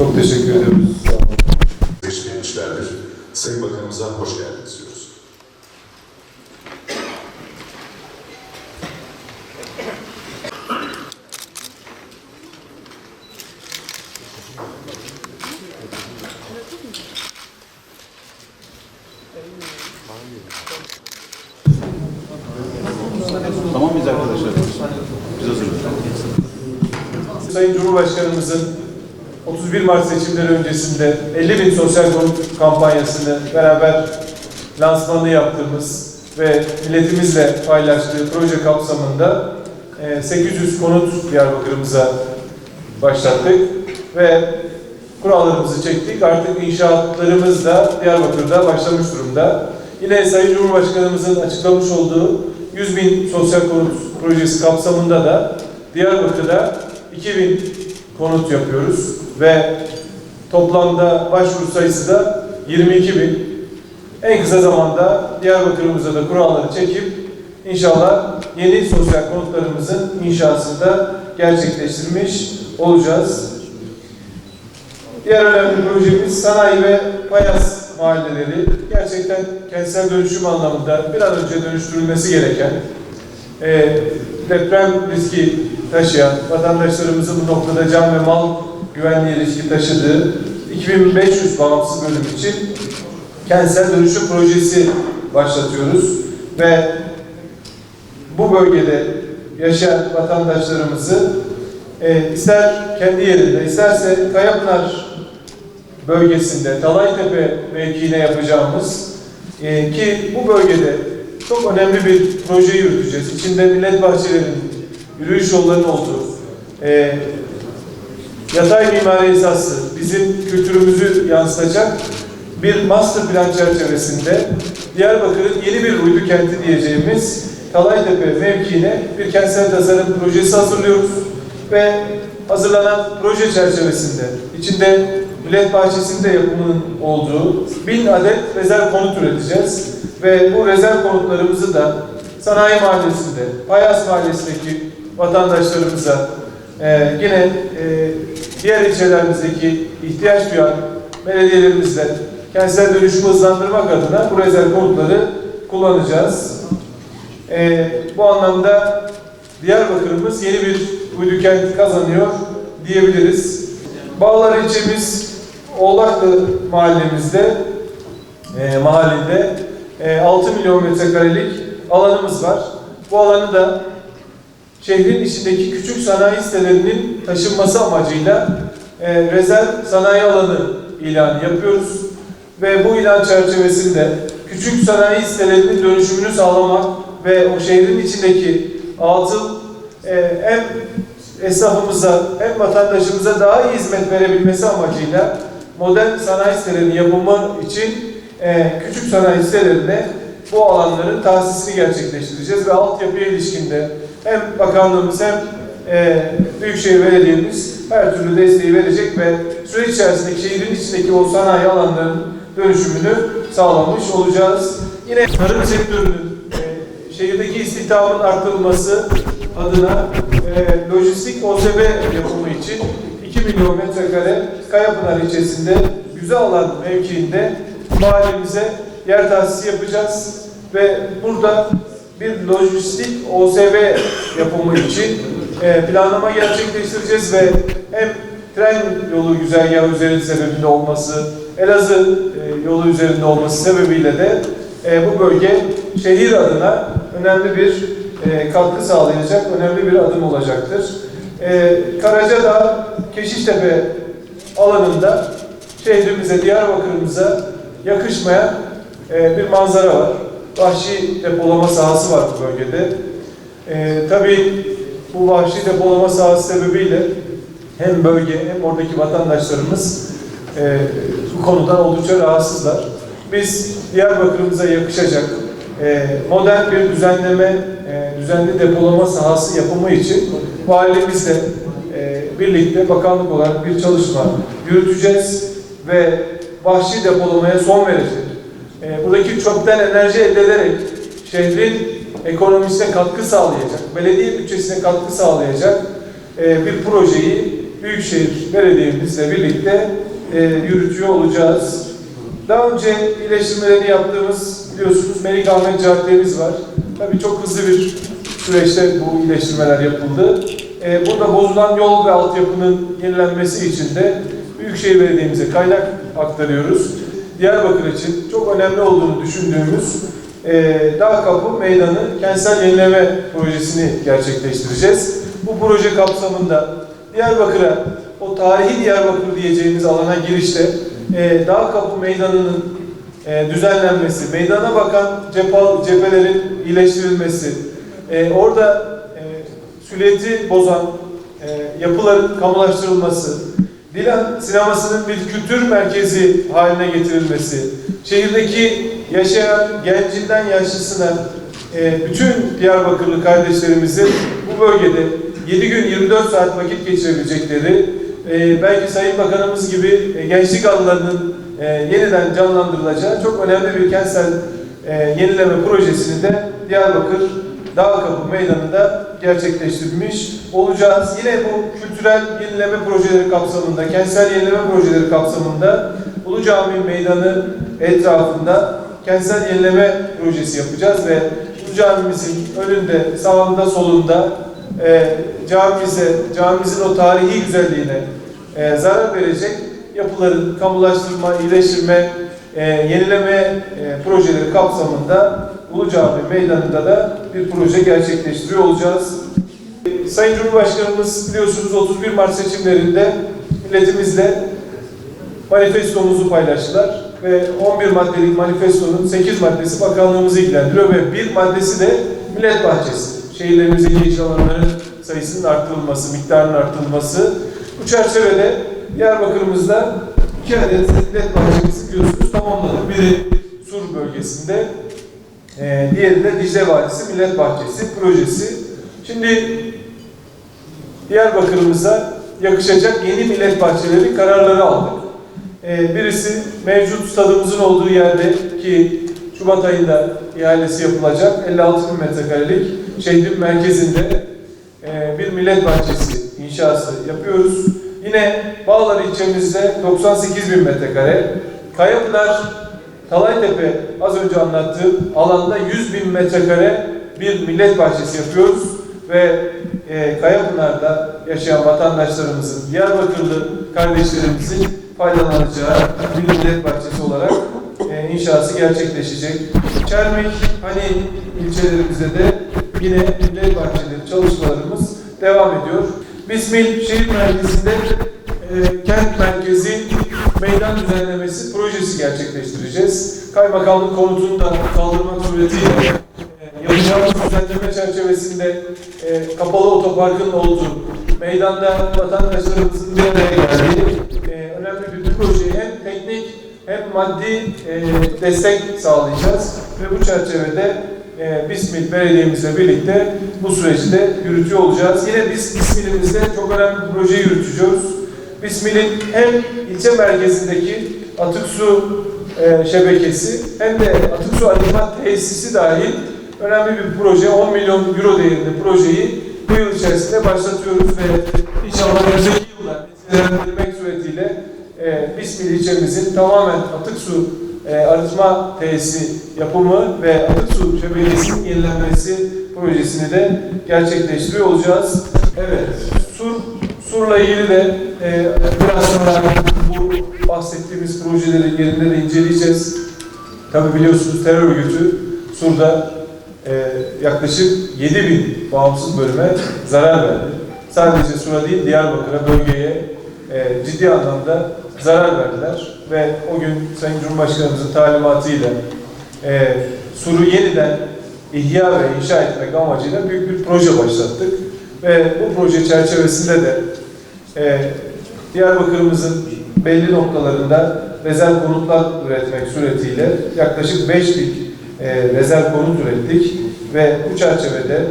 Çok teşekkür ediyoruz. Geçmişlerdir. Sayın Bakanımıza hoş geldiniz diyoruz. Tamam mıyız arkadaşlar? Biz hazırız. Sayın Cumhurbaşkanımızın 31 Mart seçimleri öncesinde 50.000 sosyal konut kampanyasını beraber lansmanını yaptığımız ve milletimizle paylaştığı proje kapsamında 800 konut Diyarbakır'ımıza başlattık ve kurallarımızı çektik. Artık inşaatlarımız da Diyarbakır'da başlamış durumda. Yine Sayın Cumhurbaşkanımızın açıklamış olduğu 100.000 sosyal konut projesi kapsamında da Diyarbakır'da 2.000 konut yapıyoruz ve toplamda başvuru sayısı da 22.000. En kısa zamanda Diyarbakır'ımıza da kuralları çekip inşallah yeni sosyal konutlarımızın inşasını da gerçekleştirmiş olacağız. Diğer önemli projemiz sanayi ve payas mahalleleri. Gerçekten kentsel dönüşüm anlamında bir an önce dönüştürülmesi gereken, deprem riski taşıyan, vatandaşlarımızın bu noktada can ve mal güvenliği riski taşıdığı 2500 bağımsız bölüm için kentsel dönüşüm projesi başlatıyoruz ve bu bölgede yaşayan vatandaşlarımızı ister kendi yerinde, isterse Kayapınar bölgesinde, Talaytepe mevkiine yapacağımız ki bu bölgede çok önemli bir proje yürüteceğiz. İçinde millet bahçelerinin, yürüyüş yollarının olduğu, yatay mimari esaslı, bizim kültürümüzü yansıtacak bir master plan çerçevesinde Diyarbakır'ın yeni bir uydu kenti diyeceğimiz Talaytepe mevkiine bir kentsel tasarım projesi hazırlıyoruz ve hazırlanan proje çerçevesinde içinde millet bahçesinde yapımının olduğu 1000 adet rezerv konut üreteceğiz ve bu rezerv konutlarımızı da Sanayi Mahallesi'nde, Payas Mahallesi'ndeki vatandaşlarımıza yine diğer ilçelerimizdeki ihtiyaç duyan belediyelerimizle kentsel dönüşümü hızlandırmak adına bu rezerv konutları kullanacağız. Bu anlamda Diyarbakır'ımız yeni bir uydu kent kazanıyor diyebiliriz. Bağlar ilçemiz Oğlaklı mahallemizde mahallinde 6 milyon metrekarelik alanımız var. Bu alanı da şehrin içindeki küçük sanayi sitelerinin taşınması amacıyla rezerv sanayi alanı ilanı yapıyoruz. Ve bu ilan çerçevesinde küçük sanayi sitelerinin dönüşümünü sağlamak ve o şehrin içindeki atıl hem esnafımıza hem vatandaşımıza daha iyi hizmet verebilmesi amacıyla modern sanayi sitelerinin yapımı için küçük sanayi sitelerine bu alanların tahsisini gerçekleştireceğiz ve altyapıya ilişkinde hem bakanlığımız hem Büyükşehir Belediye'miz her türlü desteği verecek ve süreç içerisindeki şehrin içindeki o sanayi alanlarının dönüşümünü sağlamış olacağız. Yine tarım sektörünün şehirdeki istihdamın artırılması adına lojistik OSB yapımı için 2 milyon metrekare Kayapınar ilçesinde Güzealan mevkiinde mahallemize yer tahsisi yapacağız ve burada bir lojistik OSB yapımı için planlama gerçekleştireceğiz ve hem tren yolu güzergahı üzerinde sebebinde olması, Elazığ yolu üzerinde olması sebebiyle de bu bölge şehir adına önemli bir katkı sağlayacak, önemli bir adım olacaktır. Karacadağ, Keşiştepe alanında şehrimize, Diyarbakır'ımıza yakışmayan bir manzara var. Vahşi depolama sahası var bu bölgede. Tabii bu vahşi depolama sahası sebebiyle hem bölge hem oradaki vatandaşlarımız bu konudan oldukça rahatsızlar. Biz Diyarbakır'ımıza yakışacak modern bir düzenli depolama sahası yapımı için valimizle birlikte bakanlık olarak bir çalışma yürüteceğiz ve vahşi depolamaya son verecek. Buradaki çöpten enerji elde ederek şehrin ekonomisine katkı sağlayacak, belediye bütçesine katkı sağlayacak bir projeyi Büyükşehir Belediye'mizle birlikte yürütüyor olacağız. Daha önce iyileştirmelerini yaptığımız, biliyorsunuz, Melikahmet Caddemiz var. Tabii çok hızlı bir süreçte bu iyileştirmeler yapıldı. Burada bozulan yol ve altyapının yenilenmesi için de Büyükşehir Belediye'mize kaynak aktarıyoruz. Diyarbakır için çok önemli olduğunu düşündüğümüz Dağ-Kapı Meydanı kentsel yenileme projesini gerçekleştireceğiz. Bu proje kapsamında Diyarbakır'a, o tarihi Diyarbakır diyeceğimiz alana girişte Dağ-Kapı Meydanı'nın düzenlenmesi, meydana bakan cephelerin iyileştirilmesi, orada silüeti bozan yapıların kamulaştırılması, Dilan sinemasının bir kültür merkezi haline getirilmesi, şehirdeki yaşayan gencinden yaşlısına bütün Diyarbakırlı kardeşlerimizin bu bölgede 7 gün 24 saat vakit geçirebilecekleri, belki Sayın Bakanımız gibi gençlik alanlarının yeniden canlandırılacağı çok önemli bir kentsel yenileme projesini de Diyarbakır Dağ-Kapı Meydanı'nda gerçekleştirmiş olacağız. Yine bu kültürel yenileme projeleri kapsamında, kentsel yenileme projeleri kapsamında Ulu Cami Meydanı etrafında kentsel yenileme projesi yapacağız ve Ulu Camimizin önünde, sağında, solunda camimizin o tarihi güzelliğine zarar verecek yapıların kamulaştırma, iyileştirme, yenileme projeleri kapsamında Ulu Cami Meydanı'nda da bir proje gerçekleştiriyor olacağız. Sayın Cumhurbaşkanımız biliyorsunuz 31 Mart seçimlerinde milletimizle manifestomuzu paylaştılar ve 11 maddelik manifestonun 8 maddesi bakanlığımızı ilgilendiriyor ve bir maddesi de millet bahçesi. Şehirlerimizdeki yeşil alanların sayısının arttırılması, miktarının arttırılması. Bu çerçevede Diyarbakır'ımızda 2 adet millet bahçesi biliyorsunuz tamamladık. Biri Sur bölgesinde, diğeri de Dicle Vadisi Millet Bahçesi projesi. Şimdi Diyarbakır'ımıza yakışacak yeni millet bahçeleri kararları aldık. Birisi mevcut stadımızın olduğu yerde ki Şubat ayında ihalesi yapılacak 56.000 metrekarelik şehrin merkezinde bir millet bahçesi inşası yapıyoruz. Yine Bağlar ilçemizde 98.000 metrekare, Kayapınar, Talaytepe az önce anlattığım alanda 100.000 metrekare bir millet bahçesi yapıyoruz ve Kayapınar'da yaşayan vatandaşlarımızın, Diyarbakırlı kardeşlerimizin faydalanacağı bir millet bahçesi olarak inşası gerçekleşecek. Çermik, Hani ilçelerimizde de yine millet bahçeleri çalışmalarımız devam ediyor. Bismil şehir merkezinde kent merkezi meydan düzenlemesi projesi gerçekleştireceğiz. Kaymakamlık komutunu da kaldırmak suretiyle yapacağımız düzenleme çerçevesinde kapalı otoparkın olduğu, meydanda vatandaşlarımızın bir araya geldiği önemli bir projeye hem teknik hem maddi destek sağlayacağız ve bu çerçevede Bismil Belediye'mizle birlikte bu süreci de yürütüyor olacağız. Yine biz Bismil'imizde çok önemli bir proje yürütüyoruz. Bismil'in hem ilçe merkezindeki atık su şebekesi hem de atık su arıtma tesisi dahil önemli bir proje, 10 milyon euro değerinde projeyi bu yıl içerisinde başlatıyoruz ve inşallah önümüzdeki yıllar neticelendirmek suretiyle Bismil ilçemizin tamamen atık su arıtma tesisi yapımı ve atık su şebekesinin yenilenmesi projesini de gerçekleştiriyor olacağız. Evet, Sur'la ilgili de biraz sonra bu bahsettiğimiz projeleri yerinde de inceleyeceğiz. Tabi biliyorsunuz terör örgütü Sur'da yaklaşık 7.000 bağımsız bölüme zarar verdi. Sadece Sur'a değil Diyarbakır'a, bölgeye ciddi anlamda zarar verdiler ve o gün Sayın Cumhurbaşkanımızın talimatıyla Sur'u yeniden ihya ve inşa etmek amacıyla büyük bir proje başlattık ve bu proje çerçevesinde de Diyarbakır'ımızın belli noktalarında rezerv konutlar üretmek suretiyle yaklaşık 5.000 rezerv konut ürettik ve bu çerçevede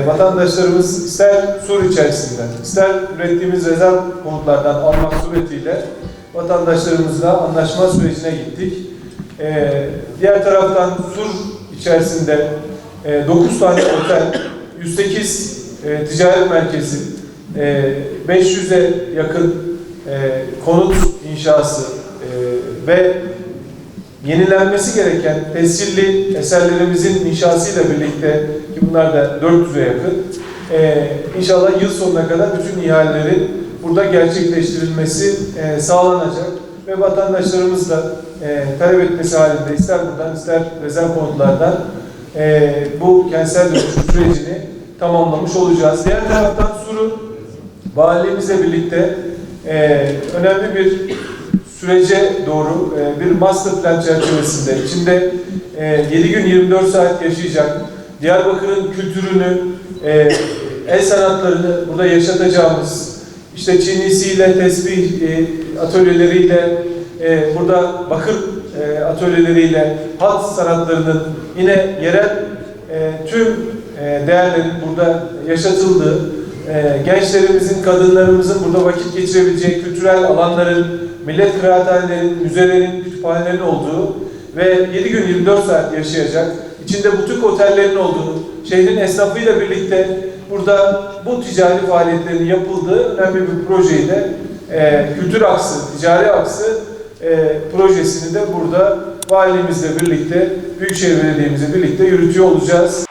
vatandaşlarımız ister Sur içerisinden, ister ürettiğimiz rezerv konutlardan almak suretiyle vatandaşlarımızla anlaşma sürecine gittik. Diğer taraftan Sur içerisinde 9 tane otel, 108 ticaret merkezi 500'e yakın konut inşası ve yenilenmesi gereken tescilli eserlerimizin inşasıyla birlikte, ki bunlar da 400'e yakın, inşallah yıl sonuna kadar bütün ihalelerin burada gerçekleştirilmesi sağlanacak ve vatandaşlarımız da talep etmesi halinde ister buradan ister rezerv konutlardan bu kentsel dönüşüm sürecini tamamlamış olacağız. Diğer taraftan Suru valiliğimizle birlikte önemli bir sürece doğru bir master plan çerçevesinde içinde 7 gün 24 saat yaşayacak, Diyarbakır'ın kültürünü, el sanatlarını burada yaşatacağımız, işte çinisiyle, tesbih atölyeleriyle, burada bakır atölyeleriyle, hat sanatlarının yine yerel tüm değerlerin burada yaşatıldığı, gençlerimizin, kadınlarımızın burada vakit geçirebileceği kültürel alanların, millet kıraathanelerin, müzelerin, kütüphanelerin olduğu ve 7 gün 24 saat yaşayacak, içinde butik otellerin olduğu, şehrin esnafıyla birlikte burada bu ticari faaliyetlerin yapıldığı önemli bir projeyi de kültür aksı, ticari aksı projesini de burada valimizle birlikte, Büyükşehir Belediye'mizle birlikte yürütüyor olacağız.